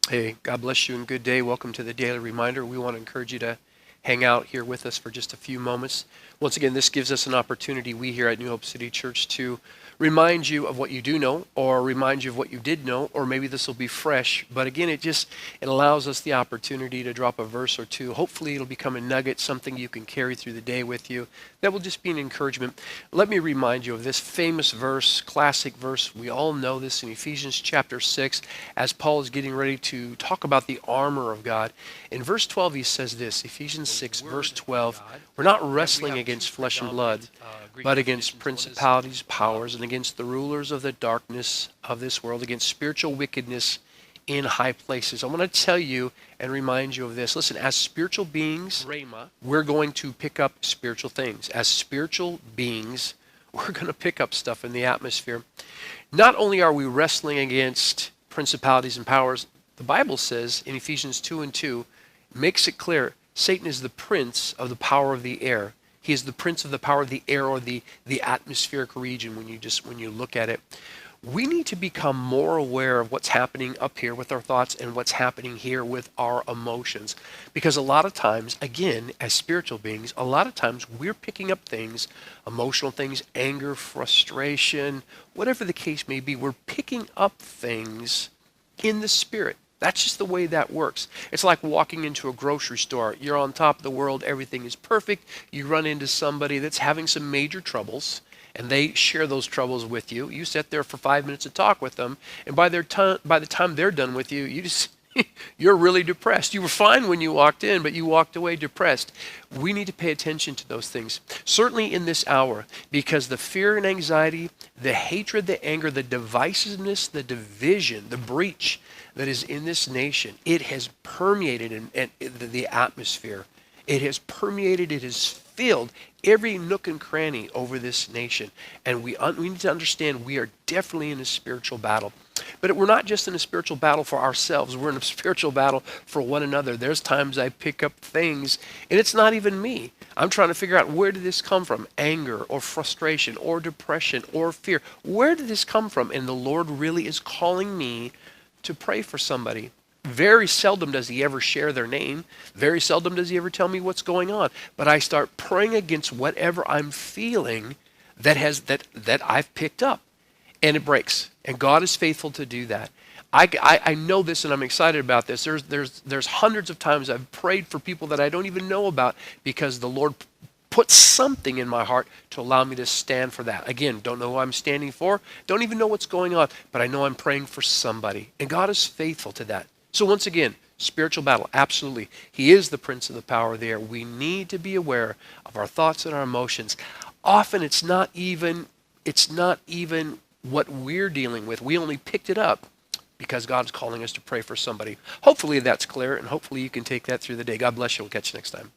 Hey, God bless you and good day. Welcome to the Daily Reminder. We want to encourage you to hang out here with us for just a few moments. Once again, this gives us an opportunity, we here at New Hope City Church, to remind you of what you do know, or remind you of what you did know, or maybe this will be fresh. But again, it allows us the opportunity to drop a verse or two. Hopefully it'll become a nugget, something you can carry through the day with you. That will just be an encouragement. Let me remind you of this famous verse, classic verse. We all know this in Ephesians chapter 6, as Paul is getting ready to talk about the armor of God. In verse 12, he says this, Ephesians 6, verse 12, we're not wrestling against flesh and blood, but against principalities, powers, and against the rulers of the darkness of this world, against spiritual wickedness in high places. I want to tell you and remind you of this. Listen, as spiritual beings, we're going to pick up spiritual things. As spiritual beings, we're going to pick up stuff in the atmosphere. Not only are we wrestling against principalities and powers, the Bible says in Ephesians 2 and 2, makes it clear, Satan is the prince of the power of the air. He is the prince of the power of the air, or the atmospheric region when you look at it. We need to become more aware of what's happening up here with our thoughts and what's happening here with our emotions. Because a lot of times, again, as spiritual beings, a lot of times we're picking up things, emotional things, anger, frustration, whatever the case may be, we're picking up things in the spirit. That's just the way that works. It's like walking into a grocery store. You're on top of the world. Everything is perfect. You run into somebody that's having some major troubles, and they share those troubles with you. You sit there for 5 minutes to talk with them, and by the time they're done with you, you're really depressed. You were fine when you walked in, but you walked away depressed. We need to pay attention to those things, certainly in this hour, because the fear and anxiety, the hatred, the anger, the divisiveness, the division, the breach that is in this nation, it has permeated in the atmosphere. It has permeated, it has filled every nook and cranny over this nation. And we need to understand we are definitely in a spiritual battle. But we're not just in a spiritual battle for ourselves. We're in a spiritual battle for one another. There's times I pick up things, and it's not even me. I'm trying to figure out, where did this come from? Anger or frustration or depression or fear. Where did this come from? And the Lord really is calling me to pray for somebody. Very seldom does he ever share their name. Very seldom does he ever tell me what's going on. But I start praying against whatever I'm feeling that I've picked up. And it breaks. And God is faithful to do that. I know this, and I'm excited about this. There's hundreds of times I've prayed for people that I don't even know about, because the Lord put something in my heart to allow me to stand for that. Again, don't know who I'm standing for. Don't even know what's going on. But I know I'm praying for somebody. And God is faithful to that. So once again, spiritual battle, absolutely. He is the prince of the power of the air. We need to be aware of our thoughts and our emotions. Often it's not even what we're dealing with. We only picked it up because God's calling us to pray for somebody. Hopefully that's clear, and hopefully you can take that through the day. God bless you. We'll catch you next time.